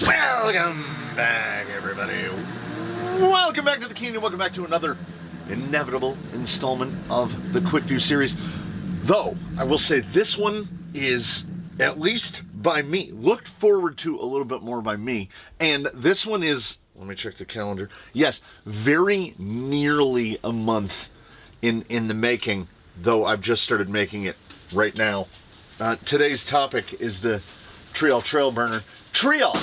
Welcome back, everybody. Welcome back to the Canyon. Welcome back to another inevitable installment of the Quickview series. Though, I will say this one is, at least by me, looked forward to a little bit more by me. And this one is, let me check the calendar. Yes, very nearly a month in the making, though I've just started making it right now. Today's topic is the Treal Trailburner. Treal,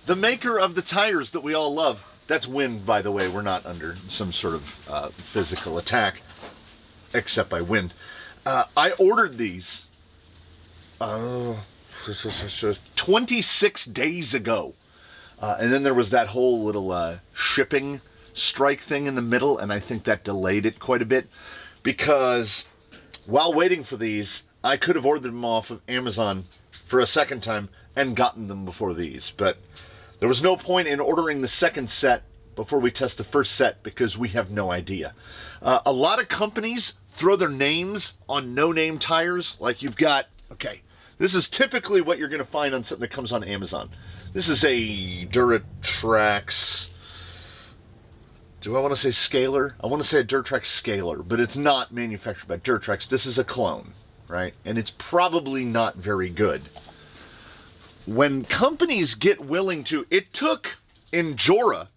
the maker of the tires that we all love. That's wind, by the way. We're not under some sort of physical attack, except by wind. I ordered these 26 days ago. And then there was that whole little shipping strike thing in the middle, and I think that delayed it quite a bit. Because while waiting for these, I could have ordered them off of Amazon for a second time and gotten them before these. But there was no point in ordering the second set before we test the first set because we have no idea. A lot of companies throw their names on no-name tires. Like you've got, okay, this is typically what you're going to find on something that comes on Amazon. This is a Duratrax. Do I want to say Scalar? I want to say a Duratrax Scalar, but it's not manufactured by Duratrax. This is a clone, right? And it's probably not very good. When companies get willing to, it took Injora,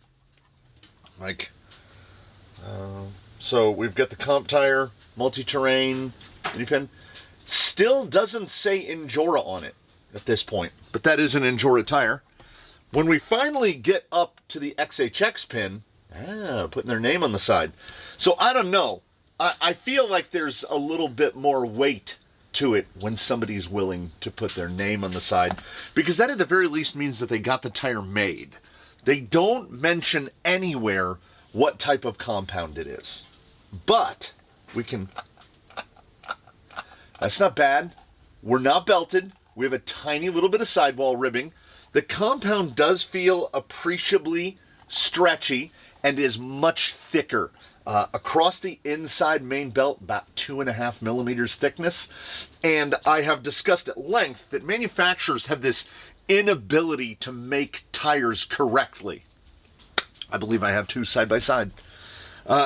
so we've got the comp tire, multi-terrain, pin, still doesn't say Injora on it at this point, but that is an Injora tire. When we finally get up to the XHX pin, putting their name on the side. So I don't know. I feel like there's a little bit more weight to it when somebody's willing to put their name on the side, because that at the very least means that they got the tire made. They don't mention anywhere what type of compound it is, but we can, that's not bad. We're not belted. We have a tiny little bit of sidewall ribbing. The compound does feel appreciably stretchy and is much thicker. Across the inside main belt, about 2.5 millimeters thickness. And I have discussed at length that manufacturers have this inability to make tires correctly. I believe I have two side by side.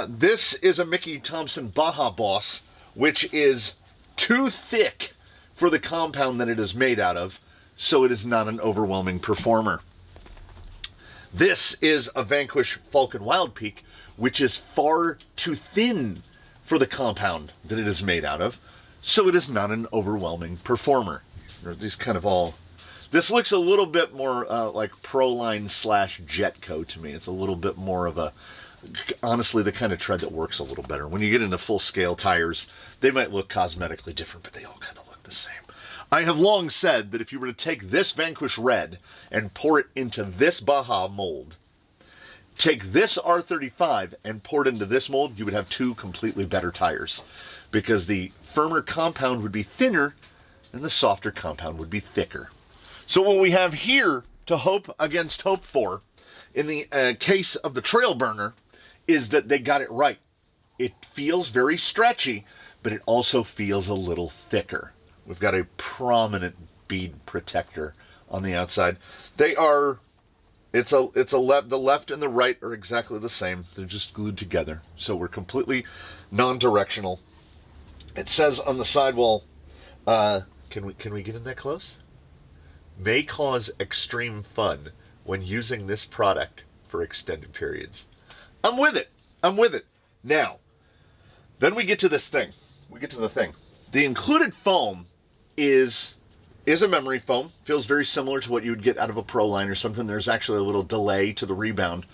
This is a Mickey Thompson Baja Boss, which is too thick for the compound that it is made out of, so it is not an overwhelming performer. This is a Vanquish Falcon Wild Peak, which is far too thin for the compound that it is made out of, so it is not an overwhelming performer. These kind of all, this looks a little bit more like Proline / Jetco to me. It's a little bit more of a, honestly, the kind of tread that works a little better. When you get into full scale tires, they might look cosmetically different, but they all kind of look the same. I have long said that if you were to take this Vanquish Red and pour it into this Baja mold, take this R35 and pour it into this mold, you would have two completely better tires, because the firmer compound would be thinner and the softer compound would be thicker. So what we have here to hope against hope for in the case of the Trailburner is that they got it right. It feels very stretchy, but it also feels a little thicker. We've got a prominent bead protector on the outside. They are, the left and the right are exactly the same. They're just glued together. So we're completely non-directional. It says on the sidewall, can we get in that close? May cause extreme fun when using this product for extended periods. I'm with it. I'm with it. Now, then we get to this thing. We get to the thing. The included foam is a memory foam. Feels very similar to what you would get out of a Proline or something. There's actually a little delay to the rebound.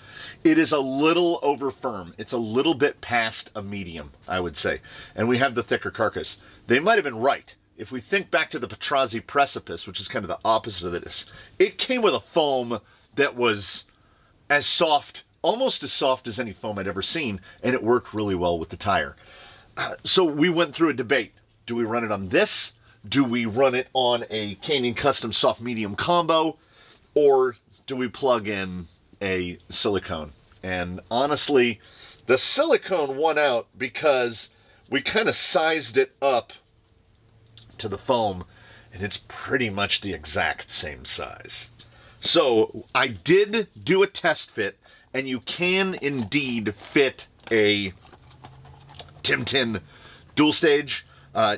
It is a little over firm. It's a little bit past a medium, I would say. And we have the thicker carcass. They might have been right. If we think back to the Petrozzi Precipice, which is kind of the opposite of this, it came with a foam that was as soft, almost as soft as any foam I'd ever seen, and it worked really well with the tire. So we went through a debate. Do we run it on this? Do we run it on a Canyon Custom soft medium combo? Or do we plug in a silicone? And honestly, the silicone won out because we kind of sized it up to the foam, and it's pretty much the exact same size. So I did do a test fit, and you can indeed fit a Tim dual stage,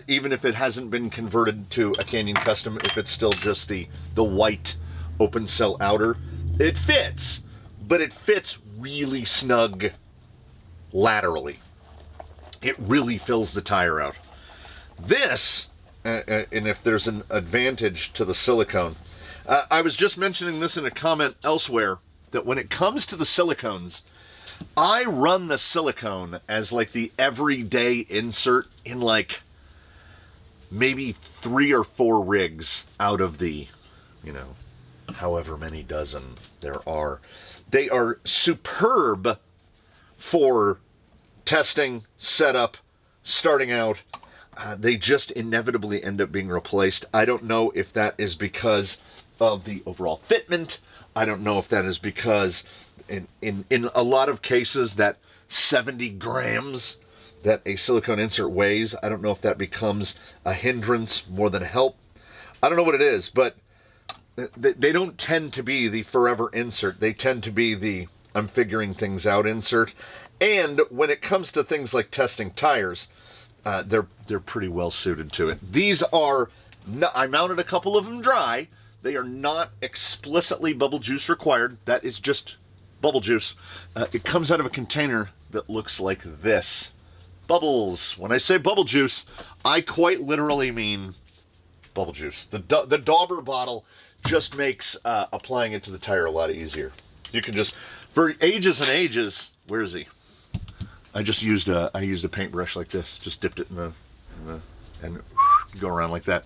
even if it hasn't been converted to a Canyon Custom, if it's still just the white open cell outer. It fits, but it fits really snug laterally. It really fills the tire out. This, and if there's an advantage to the silicone, I was just mentioning this in a comment elsewhere, that when it comes to the silicones, I run the silicone as like the everyday insert in like maybe 3 or 4 rigs out of the, however many dozen there are. They are superb for testing, setup, starting out. They just inevitably end up being replaced. I don't know if that is because of the overall fitment. I don't know if that is because in a lot of cases that 70 grams that a silicone insert weighs, I don't know if that becomes a hindrance more than a help. I don't know what it is, but they don't tend to be the forever insert. They tend to be the I'm figuring things out insert. And when it comes to things like testing tires, they're pretty well suited to it. These are, I mounted a couple of them dry. They are not explicitly bubble juice required. That is just bubble juice. It comes out of a container that looks like this. Bubbles. When I say bubble juice, I quite literally mean bubble juice. The Dauber bottle just makes applying it to the tire a lot easier. You can just, for ages and ages, where is he? I used a paintbrush like this, just dipped it in the and go around like that.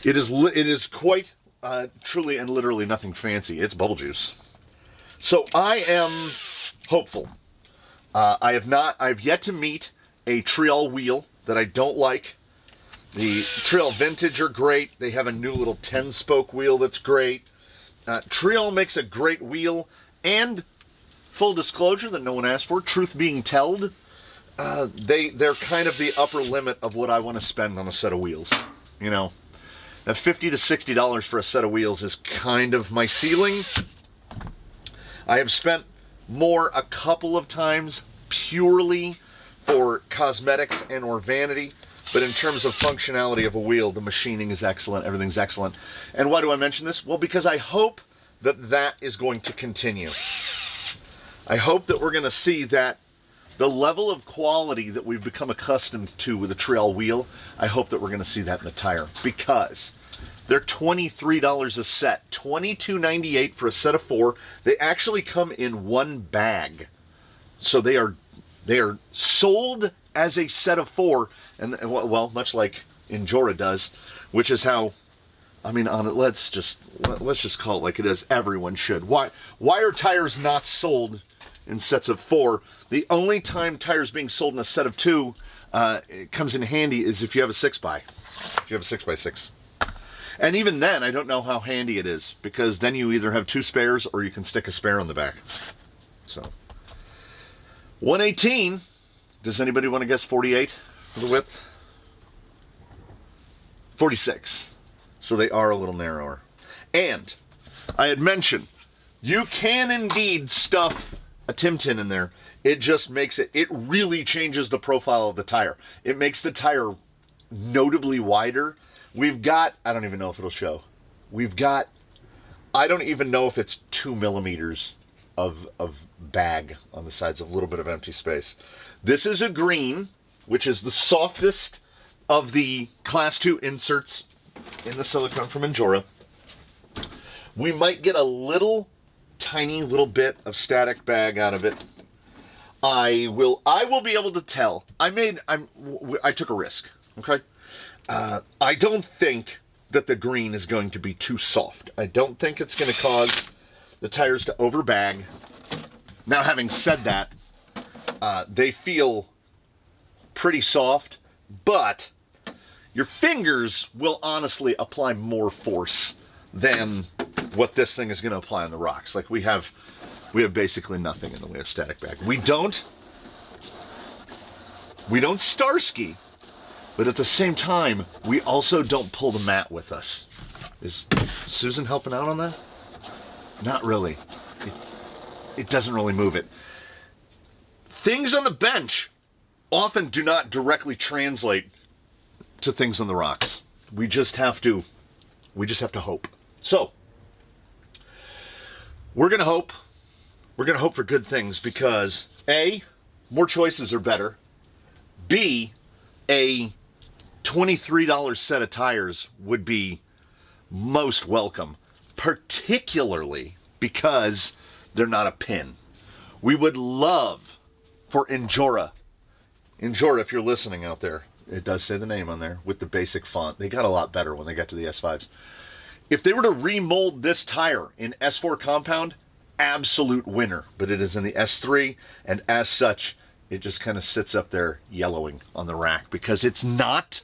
It is quite truly and literally nothing fancy. It's bubble juice. So I am hopeful. I've yet to meet a Treal wheel that I don't like. The Treal Vintage are great. They have a new little 10-spoke wheel that's great. Treal makes a great wheel, and full disclosure that no one asked for, truth being told, they're kind of the upper limit of what I want to spend on a set of wheels. Now $50 to $60 for a set of wheels is kind of my ceiling. I have spent more a couple of times purely for cosmetics and or vanity, but in terms of functionality of a wheel, the machining is excellent, everything's excellent. And why do I mention this? Well, because I hope that is going to continue. I hope that we're going to see that the level of quality that we've become accustomed to with a Treal wheel, I hope that we're going to see that in the tire, because they're $23 a set, $22.98 for a set of 4. They actually come in one bag, so they are sold as a set of 4, and well, much like Injora does, which is how, I mean, let's just call it like it is. Everyone should. Why are tires not sold in sets of 4? The only time tires being sold in a set of 2 it comes in handy is if you have a 6x. If you have a 6x6. And even then, I don't know how handy it is, because then you either have 2 spares or you can stick a spare on the back. So 118. Does anybody want to guess 48 for the width? 46. So they are a little narrower. And I had mentioned, you can indeed stuff a Tim-Tin in there. It just makes it really changes the profile of the tire. It makes the tire notably wider. We've got, I don't even know if it'll show. I don't even know if it's 2 millimeters of bag on the sides, of a little bit of empty space. This is a green, which is the softest of the Class 2 inserts in the silicone from Injora. We might get a tiny little bit of static bag out of it. I will be able to tell. I took a risk, okay? I don't think that the green is going to be too soft. I don't think it's going to cause the tires to overbag. Now, having said that, they feel pretty soft, but your fingers will honestly apply more force than what this thing is going to apply on the rocks. Like we have basically nothing in the way of static bag. We don't star ski, but at the same time, we also don't pull the mat with us. Is Susan helping out on that? Not really. It doesn't really move it. Things on the bench often do not directly translate to things on the rocks. We just have to hope. So, we're going to hope. We're going to hope for good things because A, more choices are better. B, a $23 set of tires would be most welcome, particularly because they're not a pin. We would love for Injora, if you're listening out there, it does say the name on there with the basic font. They got a lot better when they got to the S5s. If they were to remold this tire in S4 compound, absolute winner. But it is in the S3, and as such, it just kind of sits up there yellowing on the rack because it's not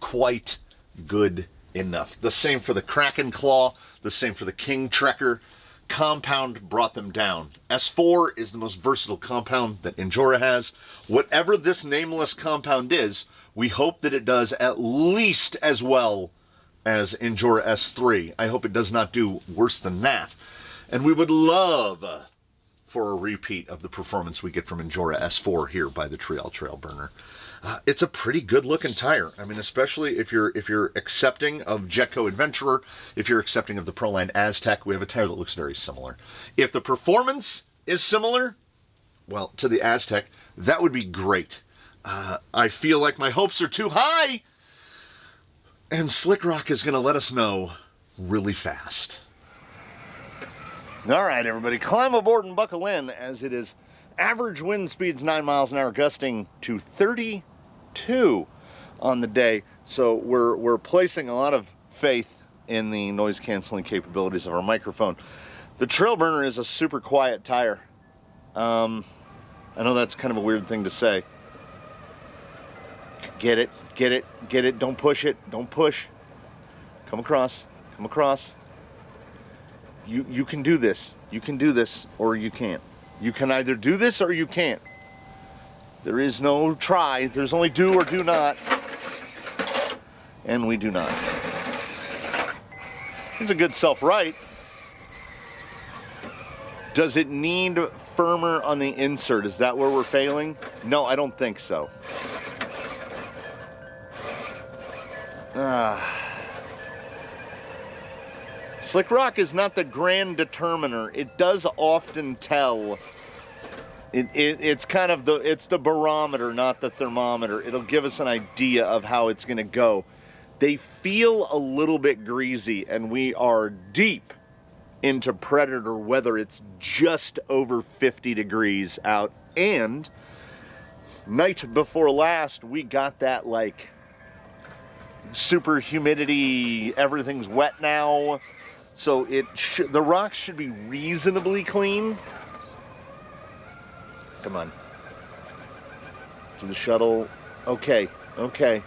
quite good enough. The same for the Kraken Claw, the same for the King Trekker. Compound brought them down. S4 is the most versatile compound that Injora has. Whatever this nameless compound is, we hope that it does at least as well as Injora S3. I hope it does not do worse than that. And we would love for a repeat of the performance we get from Injora S4 here by the Treal Trailburner. It's a pretty good looking tire. I mean, especially if you're accepting of Jetco Adventurer, if you're accepting of the Proline Aztec, we have a tire that looks very similar. If the performance is similar, well, to the Aztec, that would be great. I feel like my hopes are too high, and Slick Rock is going to let us know really fast. All right, everybody, climb aboard and buckle in as it is average wind speeds 9 miles an hour, gusting to 32 on the day. So we're placing a lot of faith in the noise canceling capabilities of our microphone. The Trailburner is a super quiet tire. I know that's kind of a weird thing to say. Get it, get it, get it. Don't push it, don't push. Come across, come across. You can do this. You can do this or you can't. You can either do this or you can't. There is no try. There's only do or do not. And we do not. It's a good self-right. Does it need firmer on the insert? Is that where we're failing? No, I don't think so. Slick Rock is not the grand determiner. It does often tell. It's kind of it's the barometer, not the thermometer. It'll give us an idea of how it's going to go. They feel a little bit greasy, and we are deep into Predator weather. It's just over 50 degrees out, and night before last, we got that like super humidity, everything's wet now. So the rocks should be reasonably clean. Come on. To the shuttle. Okay, okay.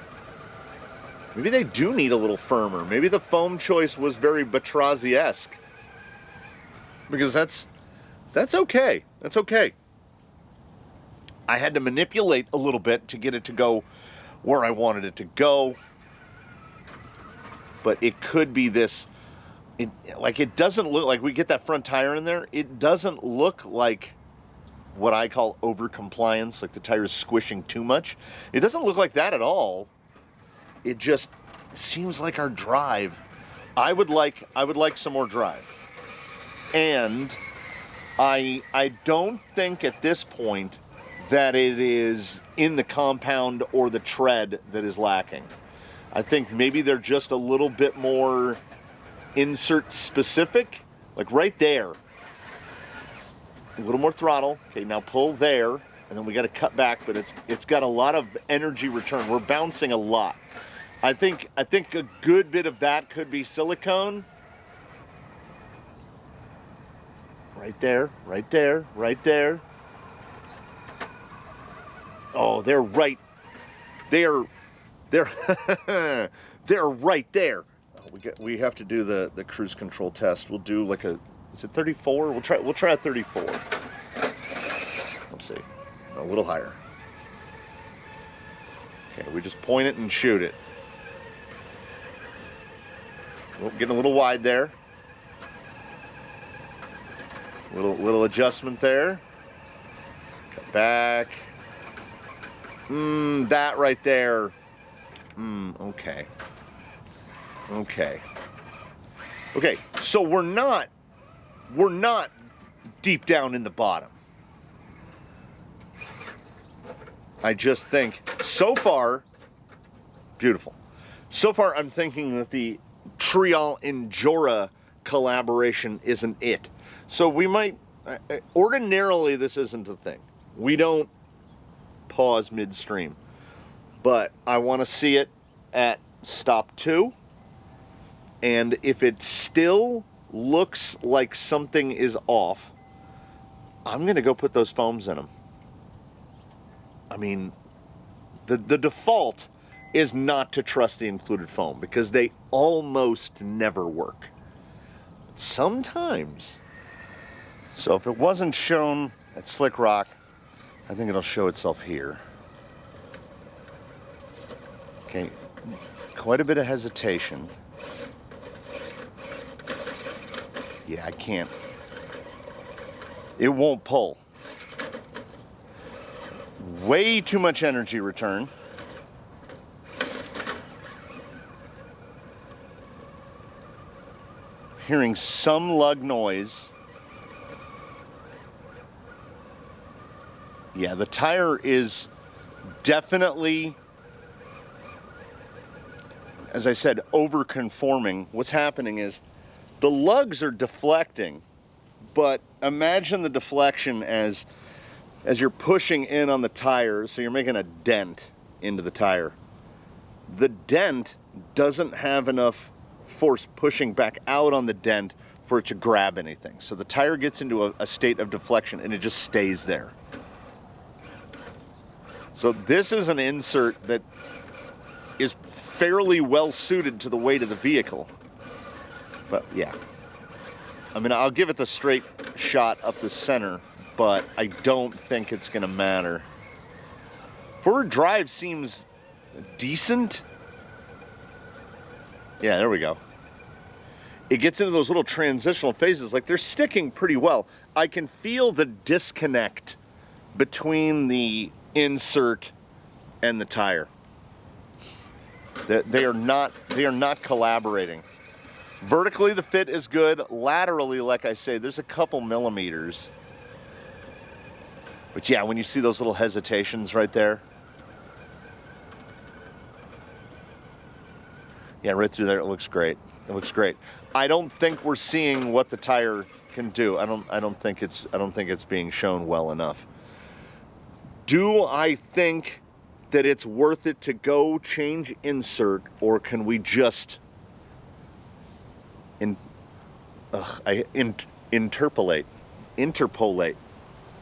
Maybe they do need a little firmer. Maybe the foam choice was very Batrazi-esque. Because that's okay. That's okay. I had to manipulate a little bit to get it to go where I wanted it to go. But it could be this. It doesn't look like we get that front tire in there. It doesn't look like what I call over-compliance, like the tire is squishing too much. It doesn't look like that at all. It just seems like our drive. I would like some more drive. And I don't think at this point that it is in the compound or the tread that is lacking. I think maybe they're just a little bit more insert specific, like right there. A little more throttle. Okay, now pull there, and then we got to cut back, but it's got a lot of energy return. We're bouncing a lot. I think a good bit of that could be silicone. Right there, right there, right there. Oh, they're right. They're they're right there. We have to do the cruise control test. We'll do like is it 34? We'll try a 34. Let's see. A little higher. Okay, we just point it and shoot it. Oh, getting a little wide there. Little adjustment there. Cut back. That right there. Okay. Okay, so we're not deep down in the bottom. I just think, so far, beautiful. So far, I'm thinking that the Treal and Jora collaboration isn't it. So we might, ordinarily this isn't a thing. We don't pause midstream. But I want to see it at stop 2. And if it still looks like something is off, I'm going to go put those foams in them. I mean, the default is not to trust the included foam because they almost never work. Sometimes. So if it wasn't shown at Slick Rock, I think it'll show itself here. Okay, quite a bit of hesitation. Yeah, I can't. It won't pull. Way too much energy return. Hearing some lug noise. Yeah, the tire is definitely, as I said, over-conforming. What's happening is the lugs are deflecting, but imagine the deflection as you're pushing in on the tire, so you're making a dent into the tire. The dent doesn't have enough force pushing back out on the dent for it to grab anything. So the tire gets into a state of deflection and it just stays there. So this is an insert that is fairly well suited to the weight of the vehicle. But yeah, I mean, I'll give it the straight shot up the center, but I don't think it's gonna matter. Forward drive seems decent. Yeah, there we go. It gets into those little transitional phases, like they're sticking pretty well. I can feel the disconnect between the insert and the tire. They are not collaborating. Vertically, the fit is good. Laterally, like I say, there's a couple millimeters. But yeah, when you see those little hesitations right there. Yeah, right through there, it looks great. It looks great. I don't think we're seeing what the tire can do. I don't think it's being shown well enough. Do I think that it's worth it to go change insert, or can we just interpolate,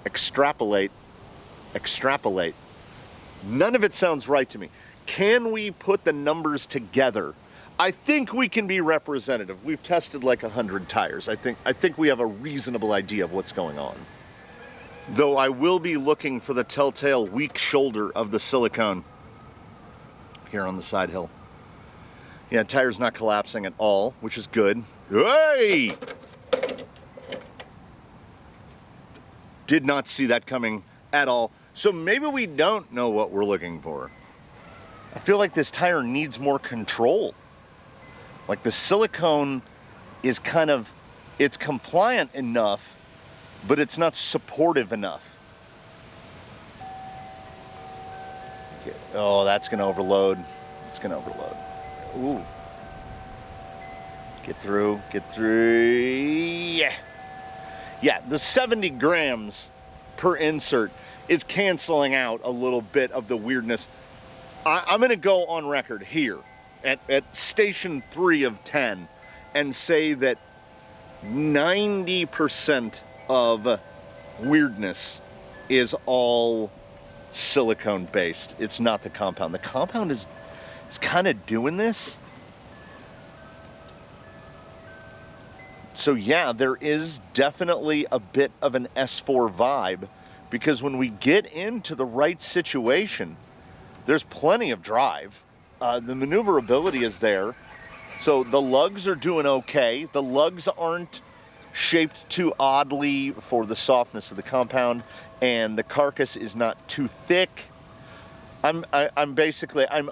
extrapolate? None of it sounds right to me. Can we put the numbers together? I think we can be representative. We've tested like 100 tires. I think we have a reasonable idea of what's going on. Though I will be looking for the telltale weak shoulder of the silicone here on the side hill. Yeah, tire's not collapsing at all, which is good. Hey! Did not see that coming at all. So maybe we don't know what we're looking for. I feel like this tire needs more control. Like the silicone is it's compliant enough, but it's not supportive enough. Okay. Oh, that's gonna overload. It's gonna overload. Ooh. Get through. Yeah. Yeah, the 70 grams per insert is canceling out a little bit of the weirdness. I'm gonna go on record here at station 3 of 10 and say that 90% of weirdness is all silicone based. It's not the compound. The compound is kind of doing this. So yeah, there is definitely a bit of an S4 vibe, because when we get into the right situation, there's plenty of drive. The maneuverability is there. So the lugs are doing okay. The lugs aren't shaped too oddly for the softness of the compound, and the carcass is not too thick. I'm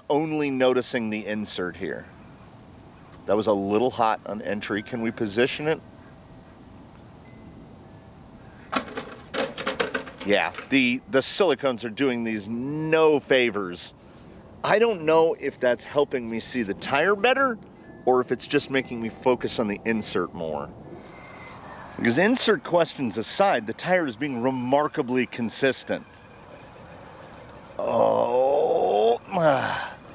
only noticing the insert here. That was a little hot on entry. Can we position it? Yeah, the silicones are doing these no favors. I don't know if that's helping me see the tire better or if it's just making me focus on the insert more. Because insert questions aside, the tire is being remarkably consistent. Oh,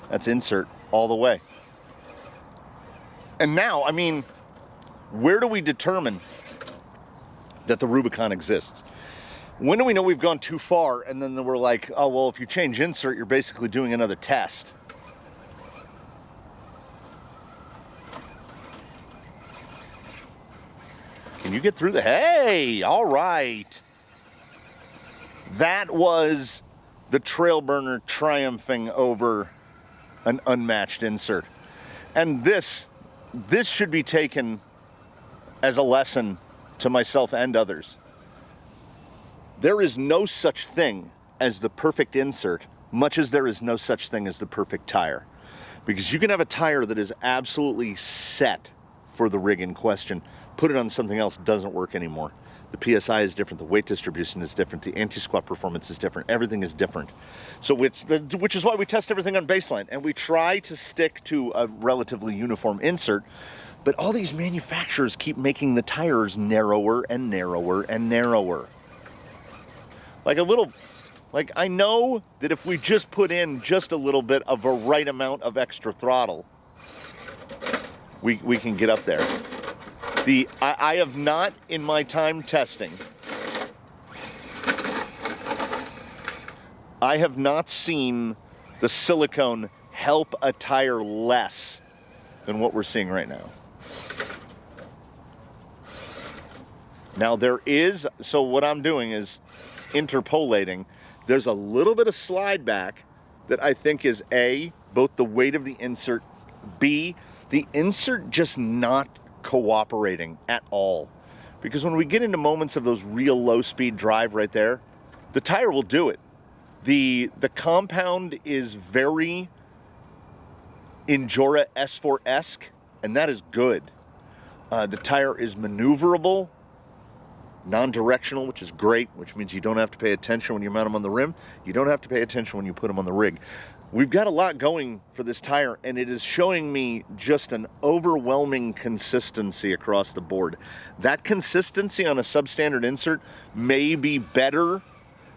that's insert all the way. And now, I mean, where do we determine that the Rubicon exists? When do we know we've gone too far and then we're like, oh, well, if you change insert, you're basically doing another test. Can you get through the, hey, all right. That was the Trailburner triumphing over an unmatched insert. And this should be taken as a lesson to myself and others. There is no such thing as the perfect insert, much as there is no such thing as the perfect tire. Because you can have a tire that is absolutely set for the rig in question, put it on something else, doesn't work anymore. The PSI is different, the weight distribution is different, the anti-squat performance is different, everything is different. So which is why we test everything on baseline, and we try to stick to a relatively uniform insert, but all these manufacturers keep making the tires narrower and narrower and narrower. I know that if we just put in just a little bit of a right amount of extra throttle, we can get up there. I have not, in my time testing, I have not seen the silicone help a tire less than what we're seeing right now. Now so what I'm doing is interpolating. There's a little bit of slide back that I think is A, both the weight of the insert, B, the insert just not cooperating at all. Because when we get into moments of those real low speed drive right there, the tire will do it. The compound is very Endura S4-esque, and that is good. The tire is maneuverable, non-directional, which is great, which means you don't have to pay attention when you mount them on the rim. You don't have to pay attention when you put them on the rig. We've got a lot going for this tire, and it is showing me just an overwhelming consistency across the board. That consistency on a substandard insert may be better.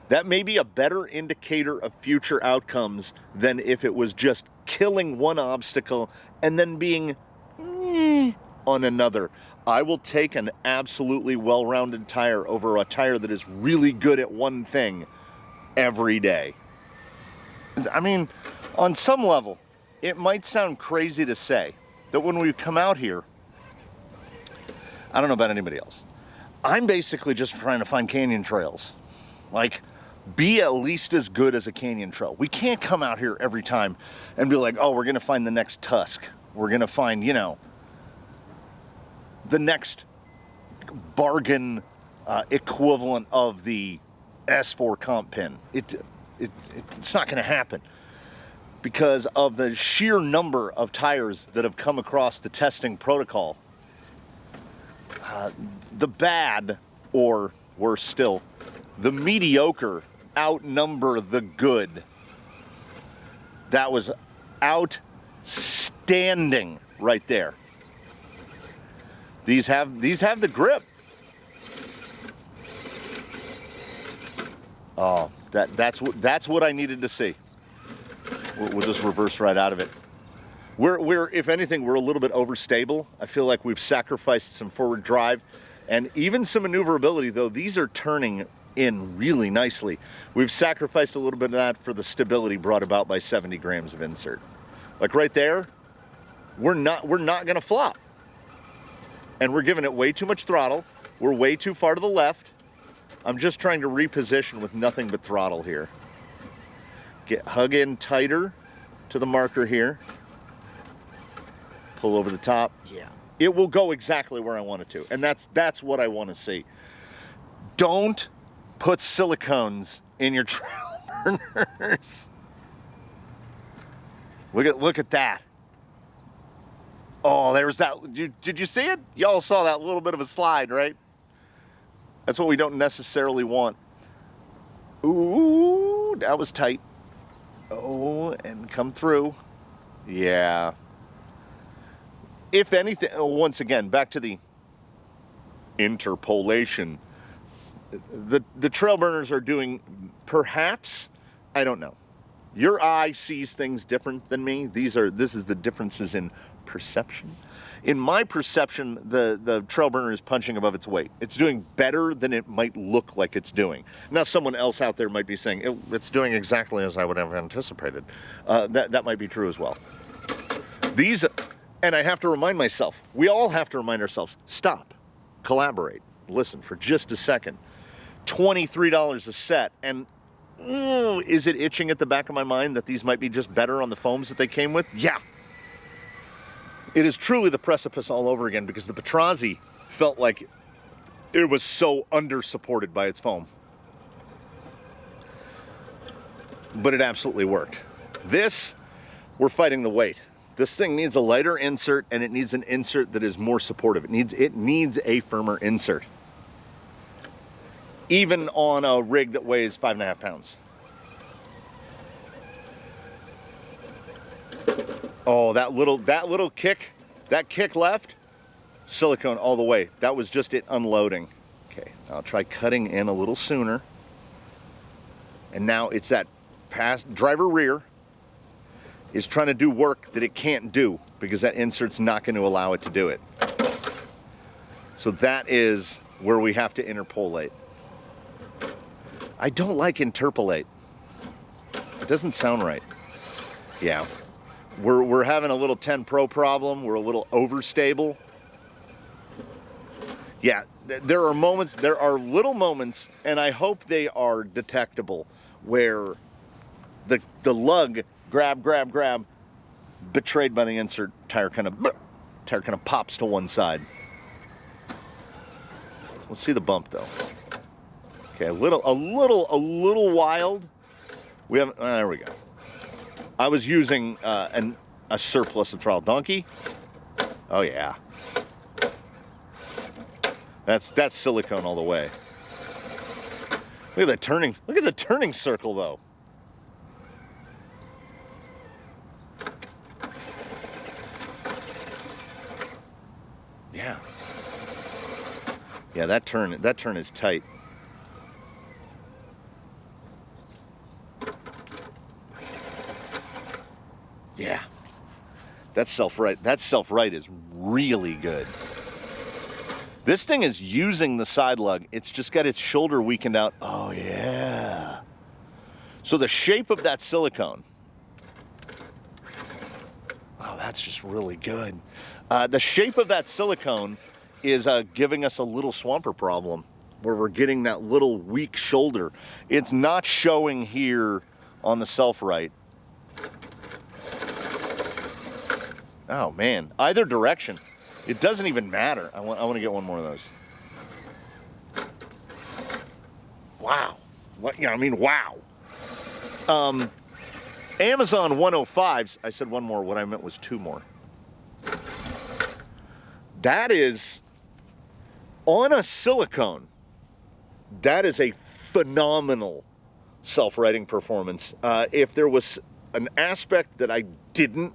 That may be a better indicator of future outcomes than if it was just killing one obstacle and then being on another. I will take an absolutely well-rounded tire over a tire that is really good at one thing every day. I mean, on some level, it might sound crazy to say that when we come out here, I don't know about anybody else, I'm basically just trying to find canyon trails. Like, be at least as good as a canyon trail. We can't come out here every time and be like, oh, we're going to find the next tusk. We're going to find, the next bargain equivalent of the S4 comp pin. It's not going to happen because of the sheer number of tires that have come across the testing protocol. The bad, or worse still, the mediocre outnumber the good. That was outstanding right there. These have the grip. Oh, that's what I needed to see. We'll just reverse right out of it. We're if anything, we're a little bit overstable. I feel like we've sacrificed some forward drive and even some maneuverability, though these are turning in really nicely. We've sacrificed a little bit of that for the stability brought about by 70 grams of insert. Like right there, we're not gonna flop. And we're giving it way too much throttle. We're way too far to the left. I'm just trying to reposition with nothing but throttle here. Hug in tighter to the marker here. pull over the top. Yeah, it will go exactly where I want it to, and that's what I want to see. Don't put silicones in your trail burners. Look at that. Oh, there's that. Did you see it? Y'all saw that little bit of a slide, right? That's what we don't necessarily want. Ooh, that was tight. Oh, and come through. Yeah. If anything, once again, back to the interpolation. The trail burners are doing, perhaps, I don't know. Your eye sees things different than me. This is the differences in perception. In my perception, the trail burner is punching above its weight. It's doing better than it might look like it's doing. Now, someone else out there might be saying, it's doing exactly as I would have anticipated. That might be true as well. And I have to remind myself, we all have to remind ourselves, stop, collaborate, listen for just a second. $23 a set, and is it itching at the back of my mind that these might be just better on the foams that they came with? Yeah. It is truly the precipice all over again, because the Petrozzi felt like it was so under-supported by its foam. But it absolutely worked. This, we're fighting the weight. This thing needs a lighter insert, and it needs an insert that is more supportive. It needs a firmer insert. Even on a rig that weighs 5.5 pounds. Oh, that little kick, that kick left, silicone all the way. That was just it unloading. Okay, I'll try cutting in a little sooner. And now it's that driver rear is trying to do work that it can't do because that insert's not going to allow it to do it. So that is where we have to interpolate. I don't like interpolate. It doesn't sound right. Yeah. We're having a little 10 Pro problem. We're a little overstable. Yeah, there are little moments, and I hope they are detectable, where the lug grab, betrayed by the insert, tire kind of pops to one side. Let's see the bump though. Okay, a little wild. We haven't. There we go. I was using a surplus of throttle. Donkey. Oh yeah. That's silicone all the way. Look at the turning. Look at the turning circle though. Yeah. Yeah, that turn is tight. Yeah. That self-right is really good. This thing is using the side lug. It's just got its shoulder weakened out. Oh yeah. So the shape of that silicone. Oh, that's just really good. The shape of that silicone is giving us a little swamper problem where we're getting that little weak shoulder. It's not showing here on the self-right. Oh man, either direction. It doesn't even matter. I want to get one more of those. Wow. What? Yeah, I mean, wow. Amazon 105s. I said one more. What I meant was two more. That is on a silicone. That is a phenomenal self-righting performance. If there was an aspect that I didn't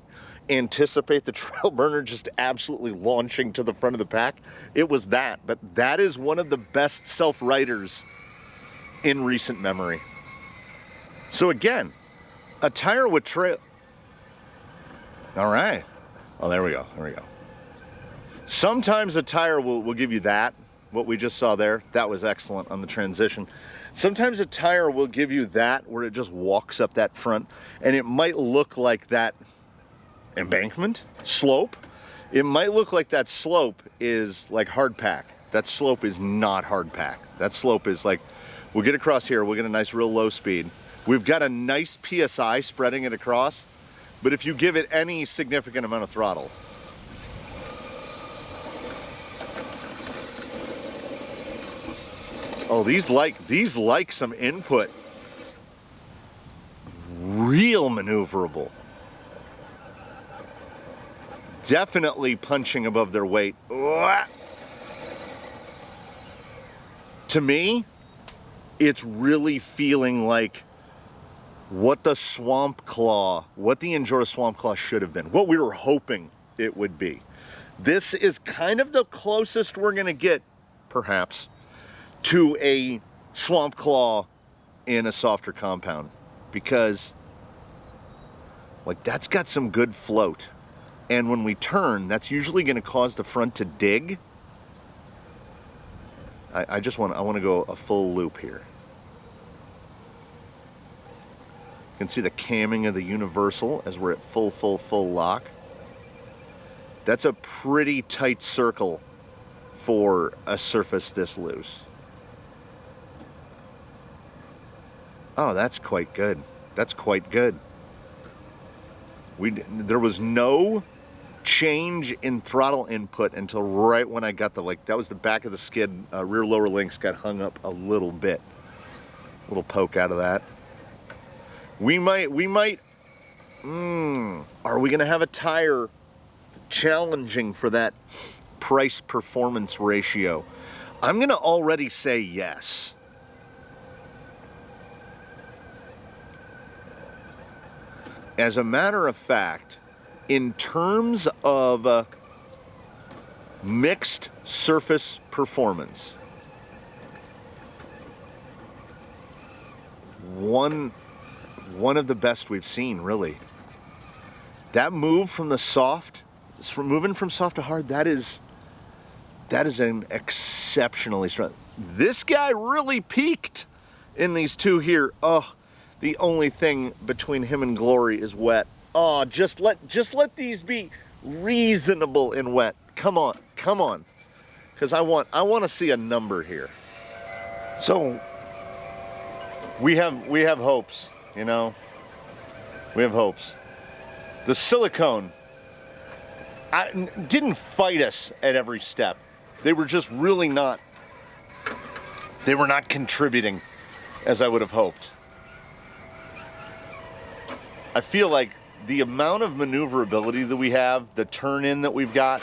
anticipate the Trailburner just absolutely launching to the front of the pack, it was that. But that is one of the best self-righters in recent memory. So again, a tire with trail. All right. Oh, there we go. There we go. Sometimes a tire will give you that, what we just saw there. That was excellent on the transition. Sometimes a tire will give you that where it just walks up that front, and it might look like that embankment, slope. It might look like that slope is like hard pack. That slope is not hard pack. That slope is like, we'll get across here, we'll get a nice real low speed. We've got a nice PSI spreading it across, but if you give it any significant amount of throttle, Oh, these like some input. Real maneuverable. Definitely punching above their weight. To me, it's really feeling like what the Swamp Claw, what the Injora Swamp Claw should have been, what we were hoping it would be. This is kind of the closest we're gonna get, perhaps, to a Swamp Claw in a softer compound, because like that's got some good float. And when we turn, that's usually gonna cause the front to dig. I want to go a full loop here. You can see the camming of the universal as we're at full lock. That's a pretty tight circle for a surface this loose. Oh, that's quite good. That's quite good. There was no change in throttle input until right when I got that was the back of the skid. Rear lower links got hung up a little bit. A little poke out of that. We might, are we gonna have a tire challenging for that price performance ratio? I'm gonna already say yes. As a matter of fact, in terms of mixed surface performance, one of the best we've seen, really. That move from the soft, moving from soft to hard, that is an exceptionally strong. This guy really peaked in these two here. Oh, the only thing between him and glory is wet. Oh, just let these be reasonable in wet. Come on, because I want to see a number here. So we have hopes, you know. We have hopes. The silicone didn't fight us at every step. They were just really not. They were not contributing as I would have hoped. I feel like the amount of maneuverability that we have, the turn in that we've got,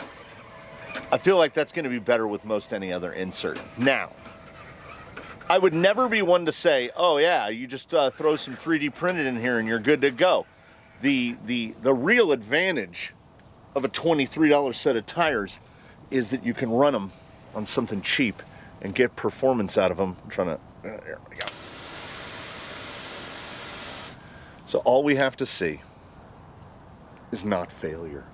I feel like that's going to be better with most any other insert. Now, I would never be one to say, oh yeah, you just throw some 3D printed in here and you're good to go. The real advantage of a $23 set of tires is that you can run them on something cheap and get performance out of them. I'm trying to, there we go. So all we have to see is not failure.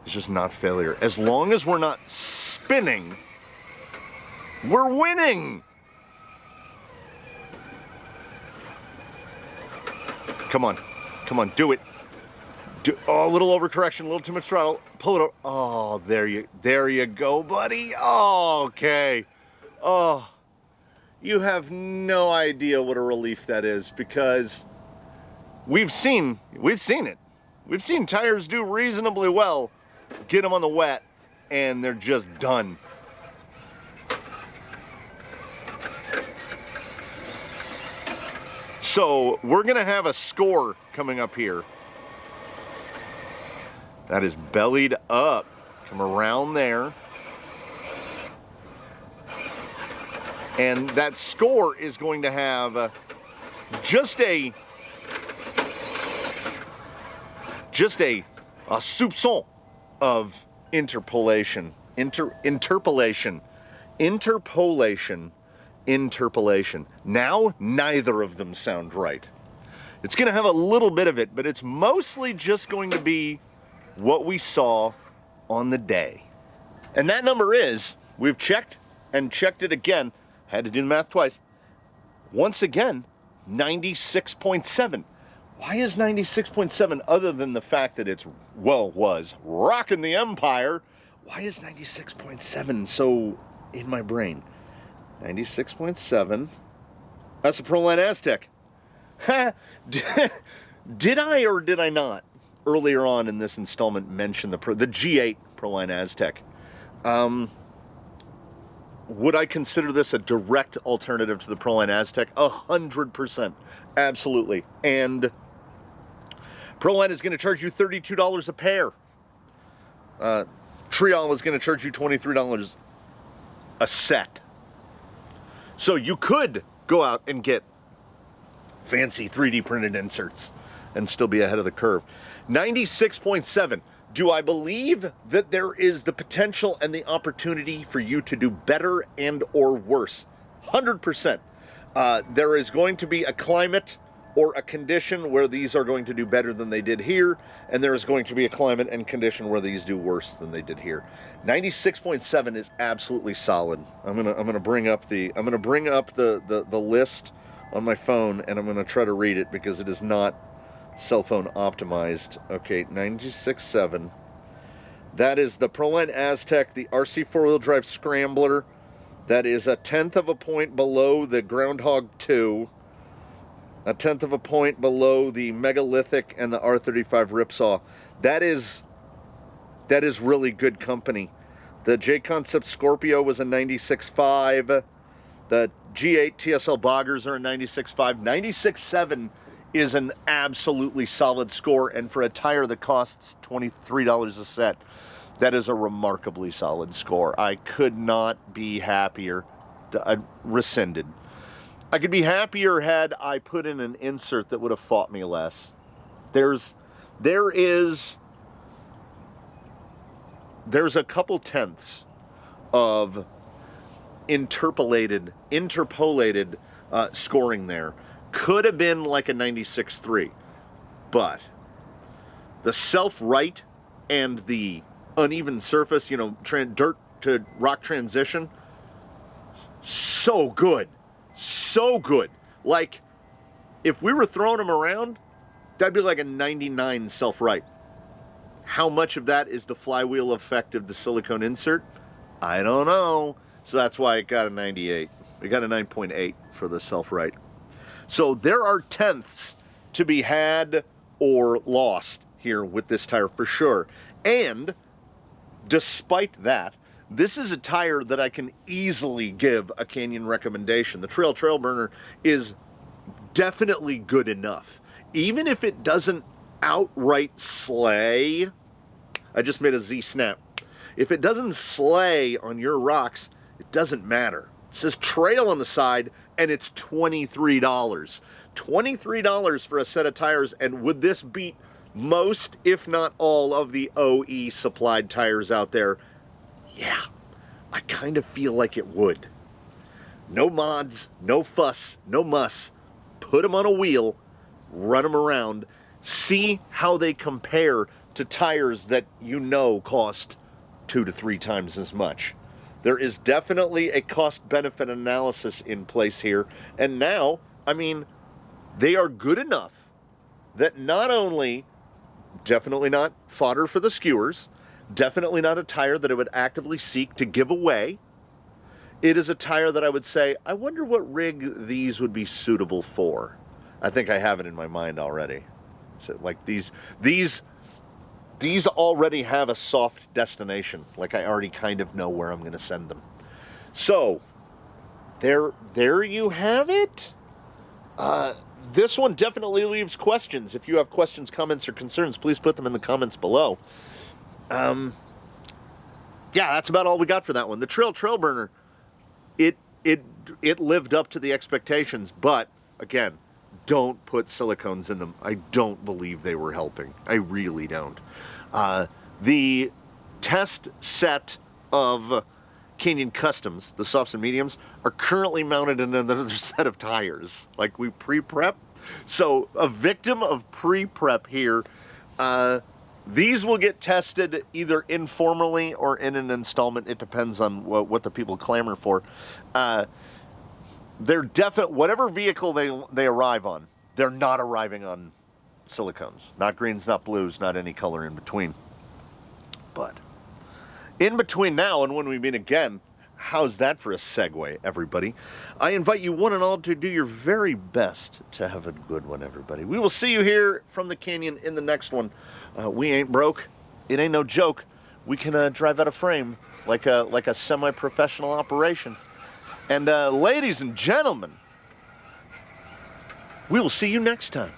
It's just not failure. As long as we're not spinning, we're winning. Come on, do it. Oh, a little overcorrection, a little too much throttle. Pull it up. Oh, there you go, buddy. Oh, okay. Oh, you have no idea what a relief that is, because we've seen it. We've seen tires do reasonably well, get them on the wet, and they're just done. So we're gonna have a score coming up here. That is bellied up. Come around there. And that score is going to have just a soupçon of interpolation. Now, neither of them sound right. It's going to have a little bit of it, but it's mostly just going to be what we saw on the day. And that number is, we've checked and checked it again, had to do the math twice, once again, 96.7. Why is 96.7, other than the fact that it's, was rocking the Empire, why is 96.7 so in my brain? 96.7, that's a Proline Aztec. Did I or did I not, earlier on in this installment, mention the G8 Proline Aztec? would I consider this a direct alternative to the Proline Aztec? 100%. Absolutely. And Proline is going to charge you $32 a pair. Treal is going to charge you $23 a set. So you could go out and get fancy 3D printed inserts and still be ahead of the curve. 96.7. Do I believe that there is the potential and the opportunity for you to do better and or worse? 100%. There is going to be a climate or a condition where these are going to do better than they did here, and there is going to be a climate and condition where these do worse than they did here. 96.7 is absolutely solid. I'm gonna bring up the list on my phone, and I'm gonna try to read it because it is not cell phone optimized. Okay, 96.7. That is the Proline Aztec, the RC 4-wheel drive Scrambler. That is a 1/10 of a point below the Groundhog 2. A 1/10 of a point below the Megalithic and the R35 Ripsaw. That is really good company. The J-Concept Scorpio was a 96.5. The G8 TSL Boggers are a 96.5. 96.7 is an absolutely solid score, and for a tire that costs $23 a set, that is a remarkably solid score. I could not be happier. Rescinded. I could be happier had I put in an insert that would have fought me less. There's a couple tenths of interpolated scoring there. Could have been like a 96.3, but the self-right and the uneven surface, dirt to rock transition, so good. So good. Like, if we were throwing them around, that'd be like a 99 self-right. How much of that is the flywheel effect of the silicone insert? I don't know. So that's why it got a 98. It got a 9.8 for the self-right. So there are tenths to be had or lost here with this tire for sure. And despite that, this is a tire that I can easily give a Canyon recommendation. The Treal Trailburner is definitely good enough. Even if it doesn't outright slay, I just made a Z snap. If it doesn't slay on your rocks, it doesn't matter. It says Trail on the side, and it's $23. $23 for a set of tires, and would this beat most, if not all, of the OE supplied tires out there? Yeah, I kind of feel like it would. No mods, no fuss, no muss. Put them on a wheel, run them around, see how they compare to tires that cost 2 to 3 times as much. There is definitely a cost-benefit analysis in place here, and now, they are good enough that not only, definitely not fodder for the skewers, definitely not a tire that I would actively seek to give away. It is a tire that I would say, I wonder what rig these would be suitable for. I think I have it in my mind already. So like these already have a soft destination. Like I already kind of know where I'm going to send them. So there you have it. This one definitely leaves questions. If you have questions, comments, or concerns, please put them in the comments below. Yeah, that's about all we got for that one. The Treal Trailburner, it lived up to the expectations, but again, don't put silicones in them. I don't believe they were helping. I really don't. The test set of Canyon Customs, the softs and mediums, are currently mounted in another set of tires. Like we pre-prep. So a victim of pre-prep here. These will get tested either informally or in an installment. It depends on what the people clamor for. They're whatever vehicle they arrive on, they're not arriving on silicones. Not greens, not blues, not any color in between. But in between now and when we meet again, how's that for a segue, everybody? I invite you one and all to do your very best to have a good one, everybody. We will see you here from the Canyon in the next one. We ain't broke. It ain't no joke. We can drive out of frame like a semi-professional operation. And ladies and gentlemen, we will see you next time.